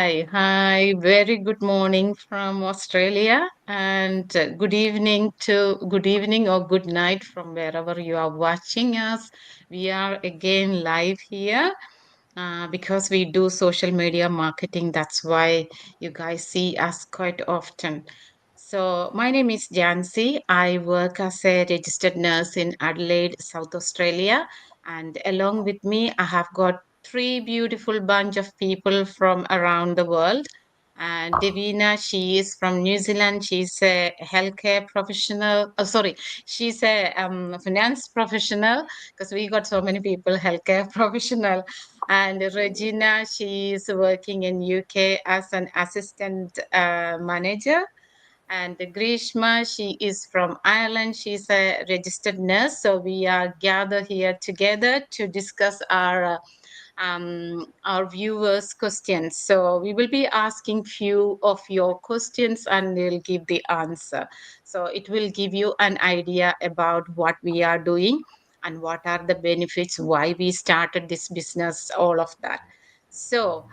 Hi. Very good morning from Australia, and good evening or good night from wherever you are watching us. We are again live here because we do social media marketing. That's why you guys see us quite often. So, my name is Jancy. I work as a registered nurse in Adelaide, South Australia, and along with me, I have got three beautiful bunch of people from around the world. And Devina, she is from New Zealand. She's a healthcare professional. Oh, sorry, she's a finance professional because we got so many people, healthcare professional. And Regina, she is working in UK as an assistant manager. And Grishma, she is from Ireland. She's a registered nurse. So we are gathered here together to discuss our viewers' questions. So we will be asking few of your questions and we'll give the answer. So it will give you an idea about what we are doing and what are the benefits, why we started this business, all of that. So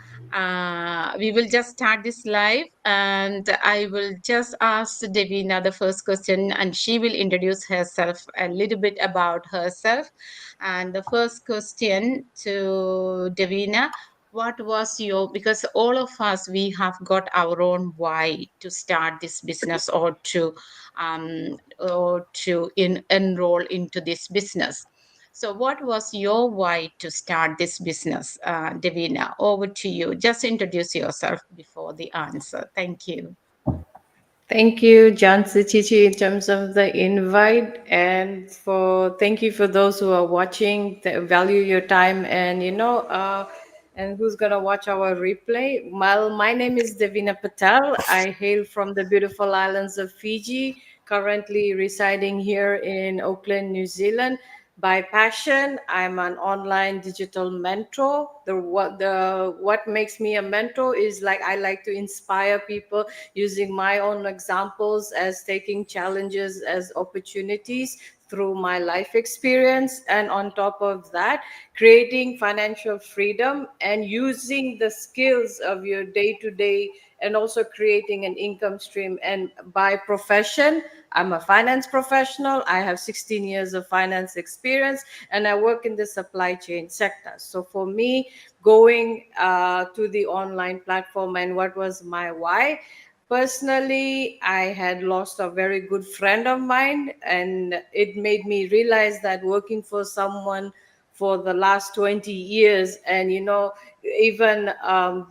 we will just start this live and I will just ask Devina the first question and she will introduce herself a little bit about herself. And the first question to Devina, what was your, because all of us, we have got our own why to start this business or to enroll into this business. So, what was your why to start this business, Devina? Over to you. Just introduce yourself before the answer. Thank you. Thank you, John Chichi, in terms of the invite, and for thank you for those who are watching. Value your time, and who's gonna watch our replay. Well, my name is Devina Patel. I hail from the beautiful islands of Fiji. Currently residing here in Auckland, New Zealand. By passion, I'm an online digital mentor. What makes me a mentor is like I like to inspire people using my own examples as taking challenges as opportunities through my life experience, and on top of that, creating financial freedom and using the skills of your day to day, and also creating an income stream. And by profession, I'm a finance professional. I have 16 years of finance experience and I work in the supply chain sector. So for me, going to the online platform, and what was my why? Personally, I had lost a very good friend of mine, and it made me realize that working for someone for the last 20 years, and even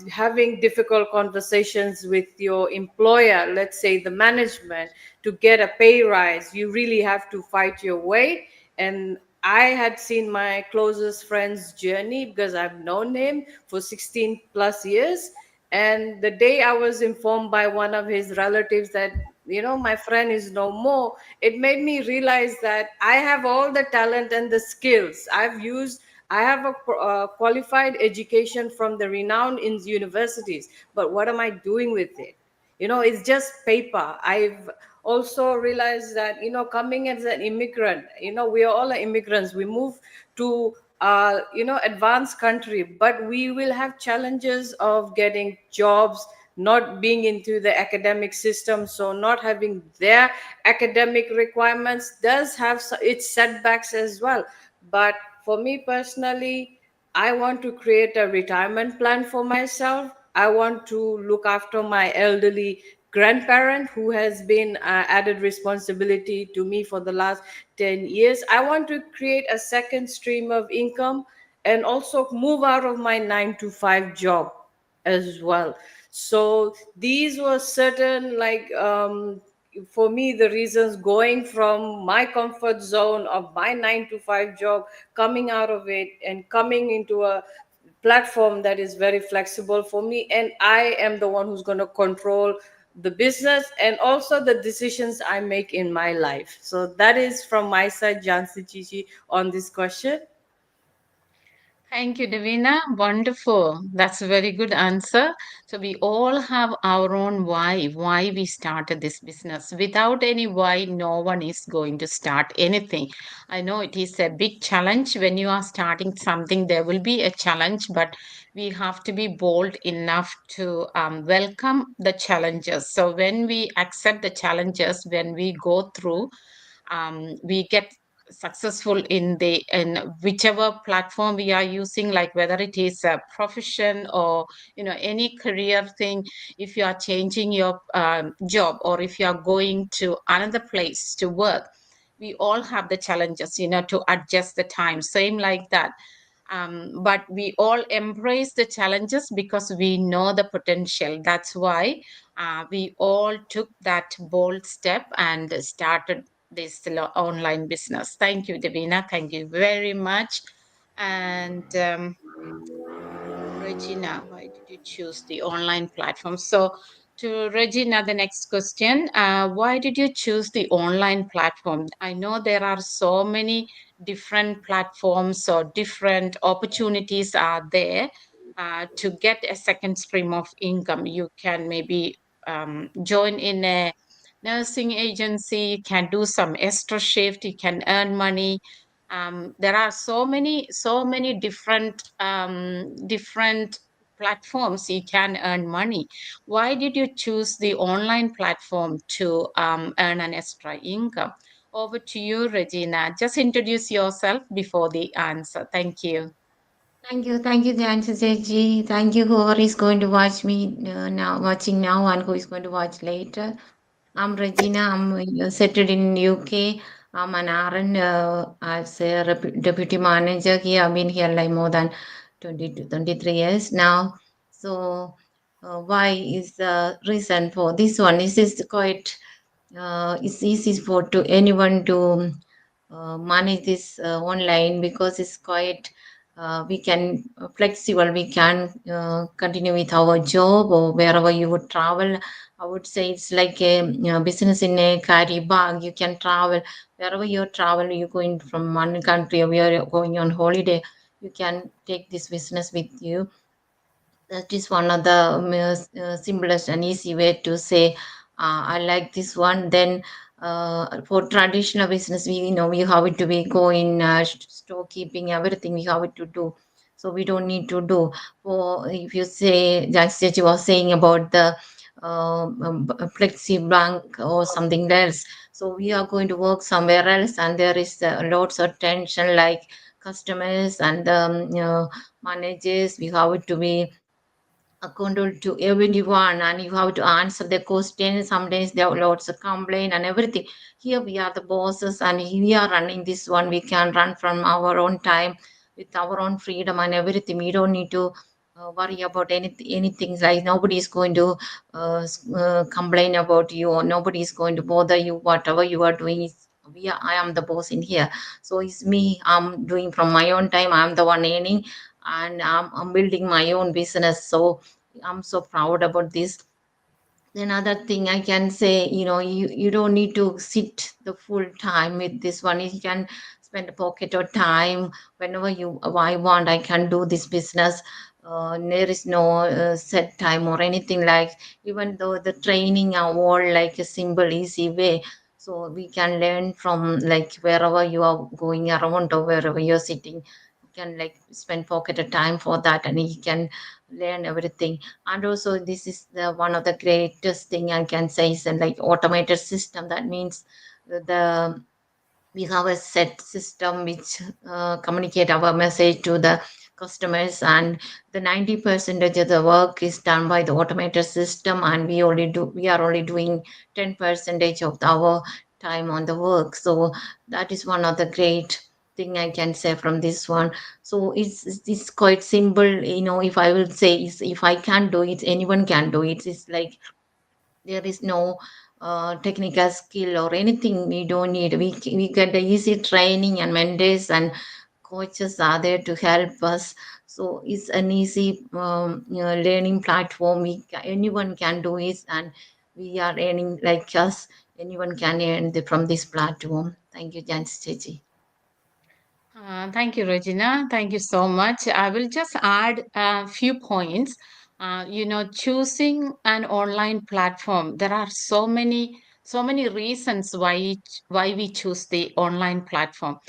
having difficult conversations with your employer, let's say the management, to get a pay rise, you really have to fight your way. And I had seen my closest friend's journey because I've known him for 16 plus years. And the day I was informed by one of his relatives that, my friend is no more, it made me realize that I have all the talent and the skills I have a qualified education from the renowned in universities, but what am I doing with it? It's just paper. I've also realized that, coming as an immigrant, we are all immigrants. We move to advanced country, but we will have challenges of getting jobs, not being into the academic system, so not having their academic requirements does have its setbacks as well. But for me personally, I want to create a retirement plan for myself. I want to look after my elderly grandparent who has been added responsibility to me for the last 10 years. I want to create a second stream of income and also move out of my 9 to 5 job as well. So these were certain, like, for me, the reasons going from my comfort zone of my 9 to 5 job, coming out of it and coming into a platform that is very flexible for me, and I am the one who's going to control the business and also the decisions I make in my life. So that is from my side, Jansi Chichi, on this question. Thank you, Devina. Wonderful. That's a very good answer. So we all have our own why we started this business. Without any why, no one is going to start anything. I know it is a big challenge when you are starting something. There will be a challenge, but we have to be bold enough to welcome the challenges. So when we accept the challenges, when we go through, we get successful in whichever platform we are using, like whether it is a profession or any career thing. If you are changing your job, or if you are going to another place to work, we all have the challenges, to adjust the time, same like that. But we all embrace the challenges because we know the potential. That's why we all took that bold step and started this online business. Thank you, Devina. Thank you very much. And Regina, why did you choose the online platform? So, to Regina, the next question: why did you choose the online platform? I know there are so many different platforms or different opportunities are there to get a second stream of income. You can maybe join in a nursing agency, you can do some extra shift, you can earn money. There are so many different platforms you can earn money. Why did you choose the online platform to earn an extra income? Over to you, Regina. Just introduce yourself before the answer. Thank you. Thank you, Jansaji. Thank you, whoever is going to watch me now, watching now, and who is going to watch later. I'm Regina. I'm settled in UK. I'm an RN as a deputy manager here. I've been here like more than 20 to 23 years now. So, why is the reason for this one? This is quite it's easy for to anyone to manage this online because it's quite we can flexible. We can continue with our job or wherever you would travel. I would say it's like a business in a carry bag. You can travel wherever you travel. You're going from one country or you're going on holiday. You can take this business with you. That is one of the simplest and easy way to say I like this one. Then for traditional business, we we have it to be going storekeeping, everything we have it to do. So we don't need to do. For if you say that you was saying about the flexi bank or something else, so we are going to work somewhere else, and there is lots of tension like customers and managers. We have it to be accountable to everyone, and you have to answer the question. Sometimes there are lots of complaint and everything. Here we are the bosses and we are running this one. We can run from our own time with our own freedom and everything. We don't need to worry about anything. Like nobody is going to complain about you, or nobody is going to bother you. Whatever you are doing is I am the boss in here. So it's me. I'm doing from my own time. I'm the one earning, and I'm building my own business. So I'm so proud about this. Another thing I can say, you don't need to sit the full time with this one. You can spend a pocket of time whenever I want. I can do this business. There is no set time or anything like. Even though the training are all like a simple, easy way, so we can learn from like wherever you are going around or wherever you're sitting. You can like spend pocket of time for that, and you can learn everything. And also this is the one of the greatest thing I can say is like automated system. That means the we have a set system which communicate our message to the customers, and the 90 percentage of the work is done by the automated system, and we are only doing 10 percentage of our time on the work. So that is one of the great thing I can say from this one. So it's quite simple. If I will say is, if I can do it, anyone can do it. It's like there is no technical skill or anything we don't need. We get the easy training, and mentors and coaches are there to help us. So it's an easy learning platform. Anyone can do it, and we are earning like us. Anyone can earn from this platform. Thank you, Jans Chechi. Thank you, Regina. Thank you so much. I will just add a few points. Choosing an online platform, there are so many reasons why we choose the online platform.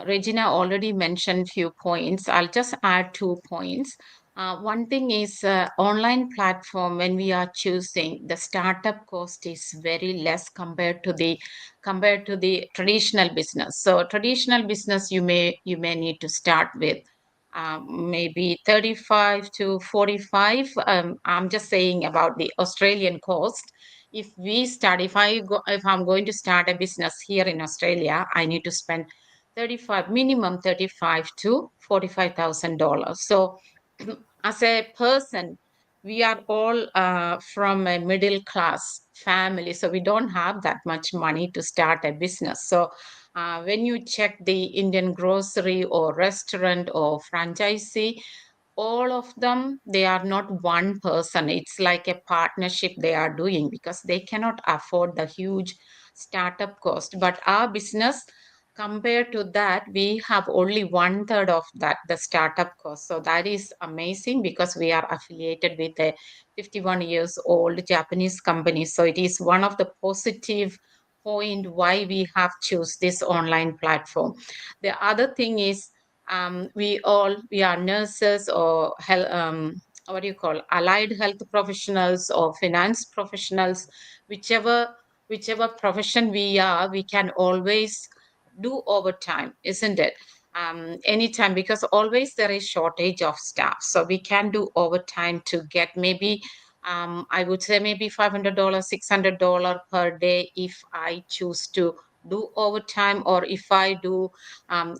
Regina already mentioned few points. I'll just add 2 points. One thing is online platform. When we are choosing, the startup cost is very less compared to the traditional business. So traditional business, you may need to start with maybe 35 to 45. I'm just saying about the Australian cost. If I'm going to start a business here in Australia, I need to spend 35 minimum 35 to $45,000. So as a person, we are all from a middle class family, so we don't have that much money to start a business. So when you check the Indian grocery or restaurant or franchisee, all of them, they are not one person. It's like a partnership they are doing because they cannot afford the huge startup cost. But our business, compared to that, we have only one third of that, the startup cost. So that is amazing because we are affiliated with a 51 years old Japanese company. So it is one of the positive point why we have choose this online platform. The other thing is, we are nurses or what do you call, allied health professionals or finance professionals, whichever whichever profession we are, we can always do overtime, isn't it? Anytime, because always there is shortage of staff, so we can do overtime to get maybe I would say maybe $500, $600 per day if I choose to do overtime, or if I do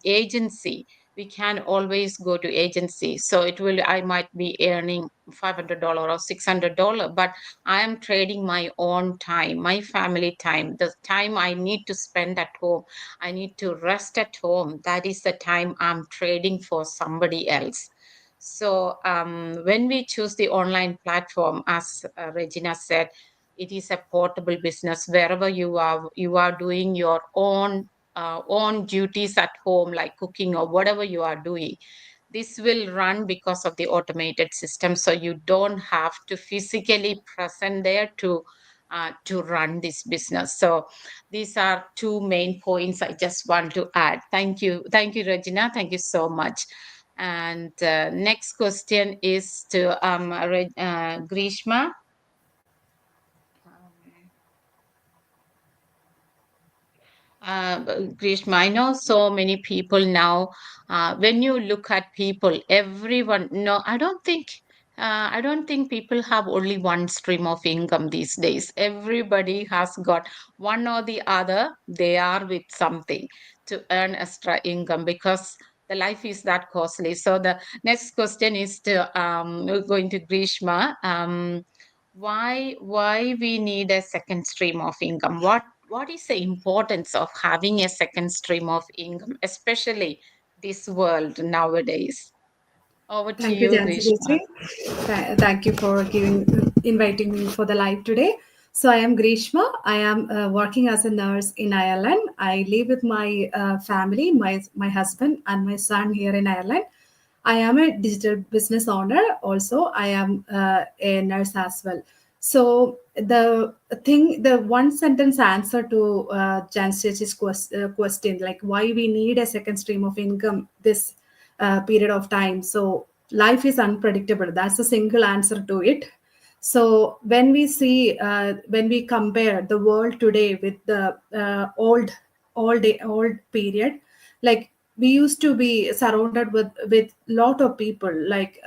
agency, we can always go to agency. So I might be earning $500 or $600, but I am trading my own time, my family time, the time I need to spend at home. I need to rest at home. That is the time I'm trading for somebody else. So when we choose the online platform, as Regina said, it is a portable business. Wherever you are doing your own duties at home, like cooking or whatever you are doing. This will run because of the automated system, so you don't have to physically present there to run this business. So these are two main points I just want to add. Thank you, Regina. Thank you so much. And next question is to Grishma. Um, Grishma, I know so many people now. When you look at people, everyone, no, I don't think people have only one stream of income these days. Everybody has got one or the other. They are with something to earn extra income because the life is that costly. So the next question is to we're going to Grishma. Why we need a second stream of income? What is the importance of having a second stream of income, especially this world nowadays? Over to Thank you, you, Jansi Grishma. Chechi. Thank you for inviting me for the live today. So I am Grishma. I am working as a nurse in Ireland. I live with my family, my husband and my son here in Ireland. I am a digital business owner. Also, I am a nurse as well. So the one sentence answer to Jansi's question, like why we need a second stream of income this period of time. So life is unpredictable. That's a single answer to it. So when we compare the world today with the old period, like we used to be surrounded with lot of people, like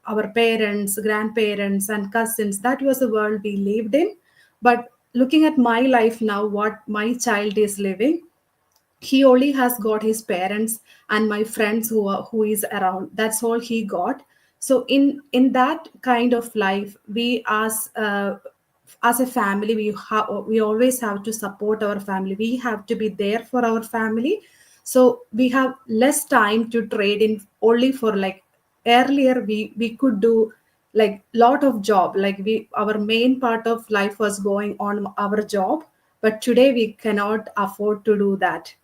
our parents, grandparents, and cousins. That was the world we lived in. But looking at my life now, what my child is living, he only has got his parents and my friends who is around. That's all he got. So in that kind of life, we as a family, we always have to support our family. We have to be there for our family. So we have less time to trade in only for, like, earlier we could do like lot of job, like we our main part of life was going on our job. But today we cannot afford to do that.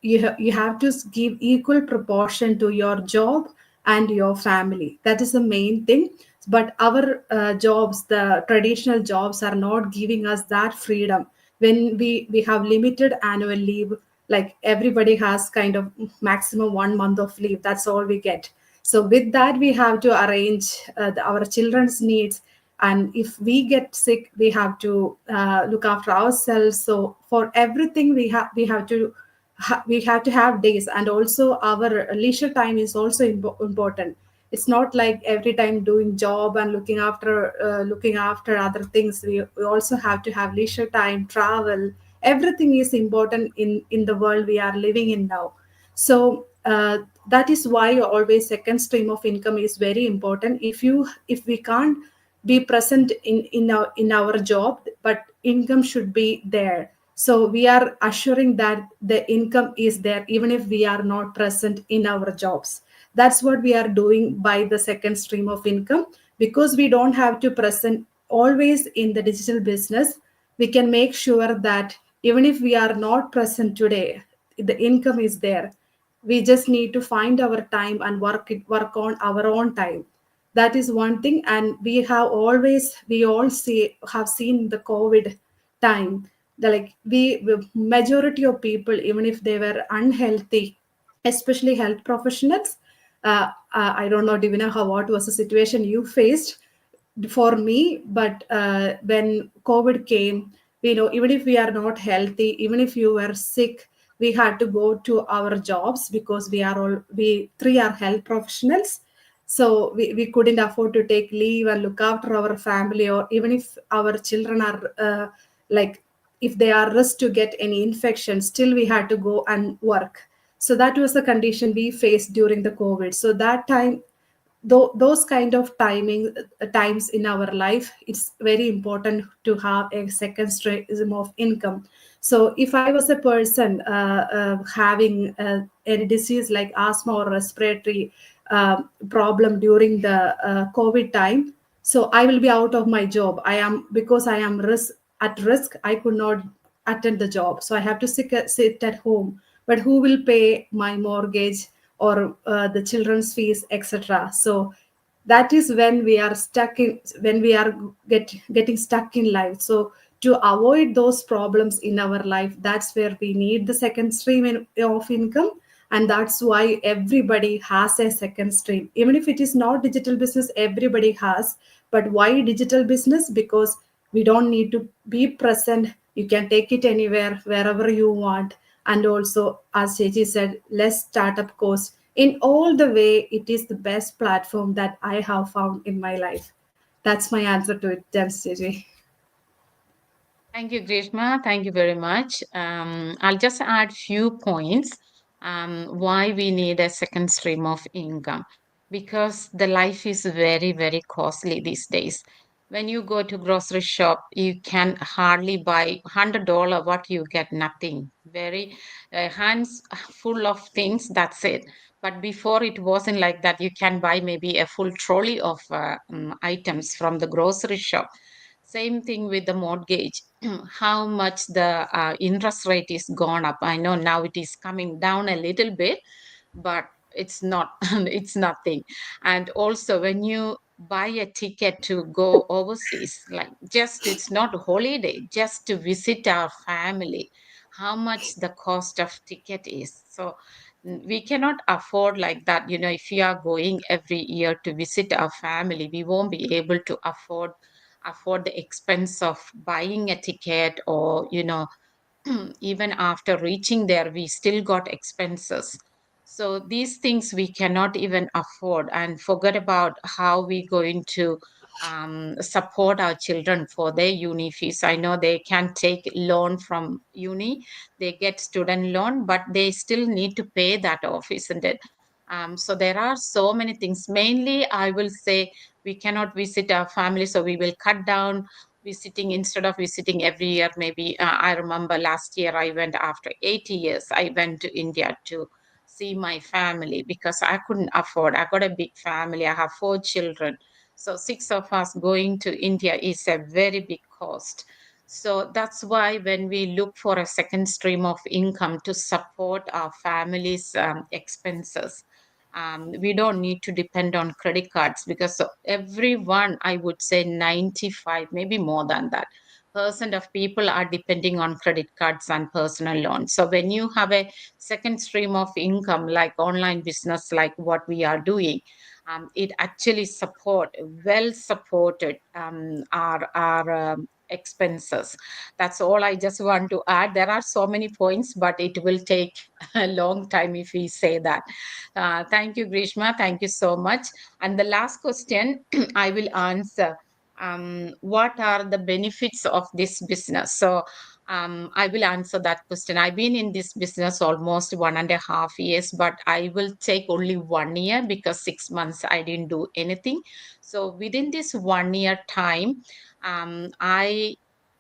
you have to give equal proportion to your job and your family. That is the main thing. But our jobs, the traditional jobs, are not giving us that freedom. When we have limited annual leave, like everybody has kind of maximum 1 month of leave, that's all we get. So with that we have to arrange our children's needs, and if we get sick we have to look after ourselves. So for everything we have to have days. And also our leisure time is also important. It's not like every time doing job and looking after other things. We also have to have leisure time, travel. Everything is important in the world we are living in now. So that is why always second stream of income is very important. If we can't be present in our job, but income should be there. So we are assuring that the income is there even if we are not present in our jobs. That's what we are doing by the second stream of income. Because we don't have to present always in the digital business, we can make sure that even if we are not present today, the income is there. We just need to find our time and work on our own time. That is one thing. And we all see have seen the COVID time. Like the majority of people, even if they were unhealthy, especially health professionals. I don't know, Divina, how what was the situation you faced for me. But when COVID came, even if we are not healthy, even if you were sick, we had to go to our jobs because we three are health professionals. So we couldn't afford to take leave and look after our family, or even if our children are like if they are risk to get any infection, still we had to go and work. So that was the condition we faced during the COVID. So that time, those kind of times in our life, it's very important to have a second stream of income. So if I was a person having a disease like asthma or respiratory problem during the COVID time, so I will be out of my job. I am Because I am at risk, I could not attend the job, so I have to sit at home. But who will pay my mortgage or the children's fees, etc.? So that is when we are getting stuck in life. So to avoid those problems in our life, that's where we need the second stream of income. And that's why everybody has a second stream. Even if it is not digital business, everybody has. But why digital business? Because we don't need to be present. You can take it anywhere, wherever you want. And also, as Chechi said, less startup cost. In all the way, it is the best platform that I have found in my life. That's my answer to it. Thanks, Chechi. Thank you, Grishma. Thank you very much. I'll just add few points why we need a second stream of income, because the life is very, very costly these days. When you go to grocery shop, you can hardly buy $100. What you get? Nothing. Very hands full of things. That's it. But before it wasn't like that. You can buy maybe a full trolley of items from the grocery shop. Same thing with the mortgage. How much the interest rate is gone up. I know now it is coming down a little bit, but it's not, it's nothing. And also, when you buy a ticket to go overseas, like just it's not a holiday, just to visit our family, how much the cost of ticket is. So we cannot afford like that. If we are going every year to visit our family, we won't be able to afford the expense of buying a ticket, or even after reaching there we still got expenses. So these things we cannot even afford, and forget about how we going to support our children for their uni fees. I know they can take loan from uni, they get student loan, but they still need to pay that off, isn't it? So there are so many things. Mainly I will say we cannot visit our family, so we will cut down visiting. Instead of visiting every year, maybe I remember last year I went after 80 years. I went to India to see my family because I couldn't afford. I got a big family. I have 4 children. So 6 of us going to India is a very big cost. So that's why when we look for a second stream of income to support our family's expenses, we don't need to depend on credit cards, because everyone, I would say 95, maybe more than that, percent of people are depending on credit cards and personal loans. So when you have a second stream of income like online business, like what we are doing, it actually well supported our expenses. That's all I just want to add. There are so many points, but it will take a long time if we say that. Thank you, Grishma. Thank you so much. And the last question I will answer. What are the benefits of this business? So I will answer that question. I've been in this business almost 1.5 years, but I will take only 1 year because 6 months I didn't do anything. So within this 1 year time, I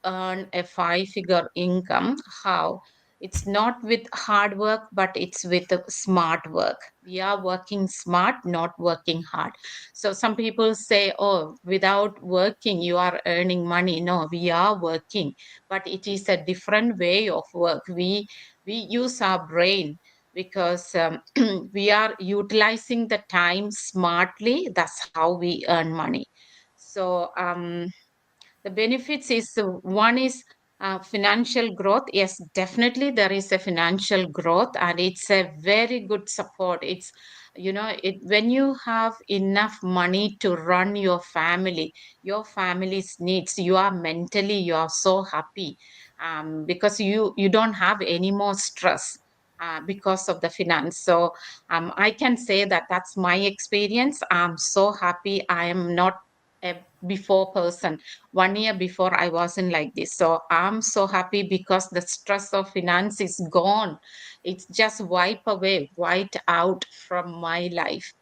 earn a five-figure income. How? It's not with hard work, but it's with smart work. We are working smart, not working hard. So some people say, oh, without working, you are earning money. No, we are working, but it is a different way of work. We use our brain because we are utilizing the time smartly. That's how we earn money. So the benefits is one is financial growth. Yes, definitely there is a financial growth, and it's a very good support. It's, when you have enough money to run your family's needs, you are mentally, you are so happy, because you don't have any more stress because of the finance. So I can say that that's my experience. I'm so happy. I am not a before person. 1 year before I wasn't like this. So I'm so happy because the stress of finance is gone. It's just wiped out from my life.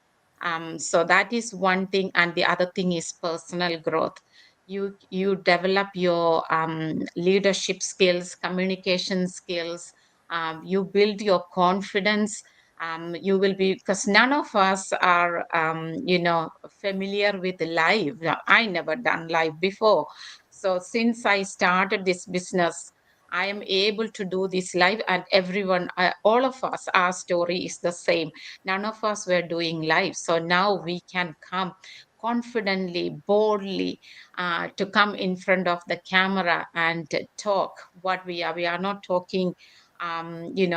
So that is one thing, and the other thing is personal growth. You develop your leadership skills, communication skills. You build your confidence. You will be, because none of us are familiar with live. I never done live before. So since I started this business, I am able to do this live, and everyone, all of us, our story is the same. None of us were doing live. So now we can come confidently, boldly, to come in front of the camera and talk what we are. We are not talking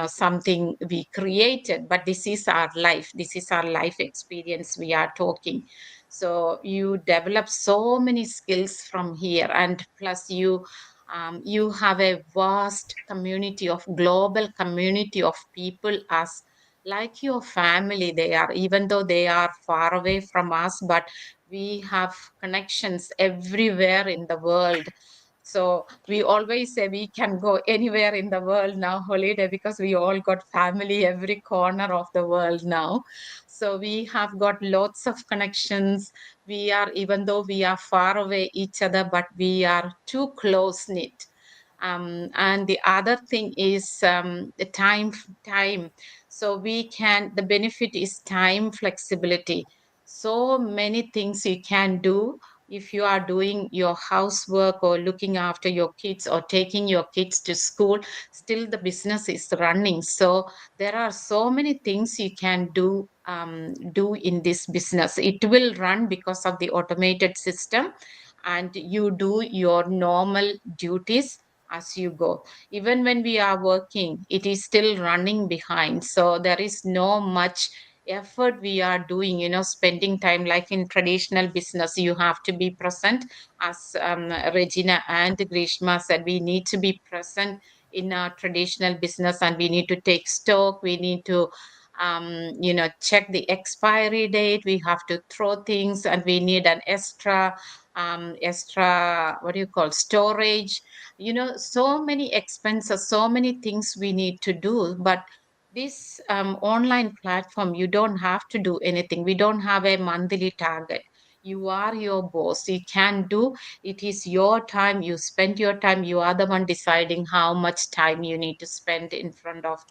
something we created, but this is our life. This is our life experience we are talking. So you develop so many skills from here, and plus you have a vast community of global community of people as like your family. They are, even though they are far away from us, but we have connections everywhere in the world. So we always say we can go anywhere in the world now holiday, because we all got family every corner of the world now. So we have got lots of connections. We are, even though we are far away each other, but we are too close knit. And the other thing is the time. So the benefit is time flexibility. So many things you can do if you are doing your housework or looking after your kids or taking your kids to school. Still the business is running. So there are so many things you can do in this business. It will run because of the automated system, and you do your normal duties as you go. Even when we are working, it is still running behind. So there is no much effort we are doing, spending time. Like in traditional business, you have to be present. As Regina and Grishma said, we need to be present in our traditional business, and we need to take stock. We need to check the expiry date. We have to throw things, and we need an extra, what do you call, storage. So many expenses, so many things we need to do. But this online platform, you don't have to do anything. We don't have a monthly target. You are your boss. You can do. It is your time. You spend your time. You are the one deciding how much time you need to spend in front of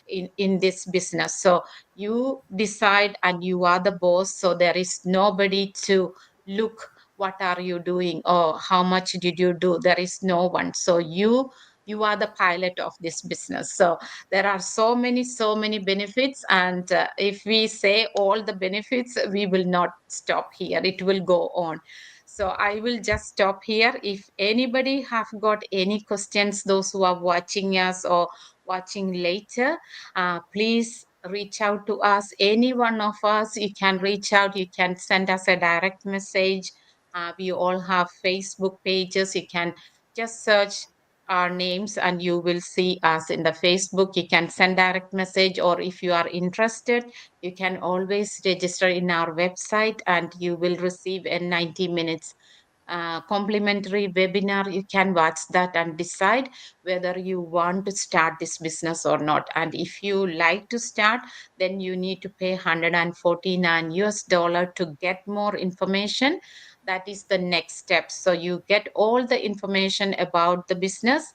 in this business. So you decide, and you are the boss. So there is nobody to look what are you doing or how much did you do. There is no one. So you are the pilot of this business. So there are so many benefits, and if we say all the benefits, we will not stop here, it will go on. So I will just stop here. If anybody have got any questions, those who are watching us or watching later, please reach out to us, any one of us. You can reach out, you can send us a direct message. We all have Facebook pages. You can just search our names and you will see us in the Facebook. You can send direct message, or if you are interested, you can always register in our website and you will receive a 90 minutes complimentary webinar. You can watch that and decide whether you want to start this business or not. And if you like to start, then you need to pay 149 US dollar to get more information. That is the next step. So you get all the information about the business,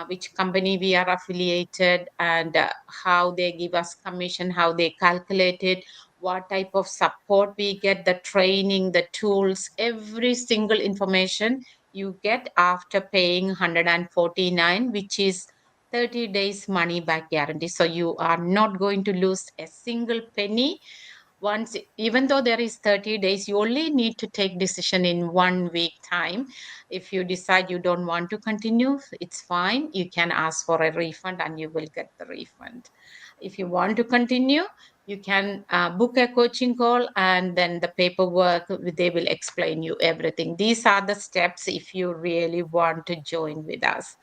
which company we are affiliated, and how they give us commission, how they calculate it, what type of support we get, the training, the tools, every single information you get after paying 149, which is 30 days money back guarantee. So you are not going to lose a single penny. Once, even though there is 30 days, you only need to take decision in 1 week time. If you decide you don't want to continue, it's fine, you can ask for a refund and you will get the refund. If you want to continue, you can book a coaching call, and then the paperwork, they will explain you everything. These are the steps if you really want to join with us.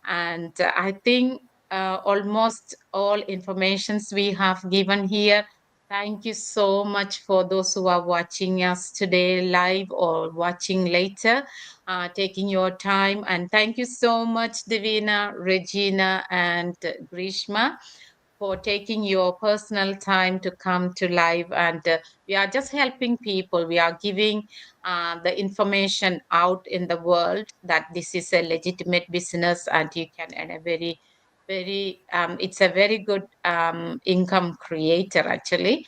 And I think almost all informations we have given here. Thank you so much for those who are watching us today live or watching later, taking your time. And thank you so much, Devina, Regina, and Grishma, for taking your personal time to come to live. And we are just helping people. We are giving the information out in the world that this is a legitimate business and you can earn a it's a very good income creator, actually.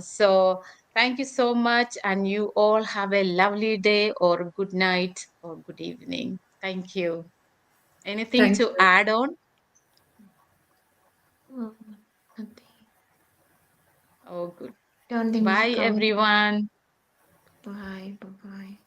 So thank you so much, and you all have a lovely day or good night or good evening. Thank you. Anything Thank to you. add on? Oh, nothing. Oh, good. Don't think we Bye, covered. everyone. Bye. Bye. Bye.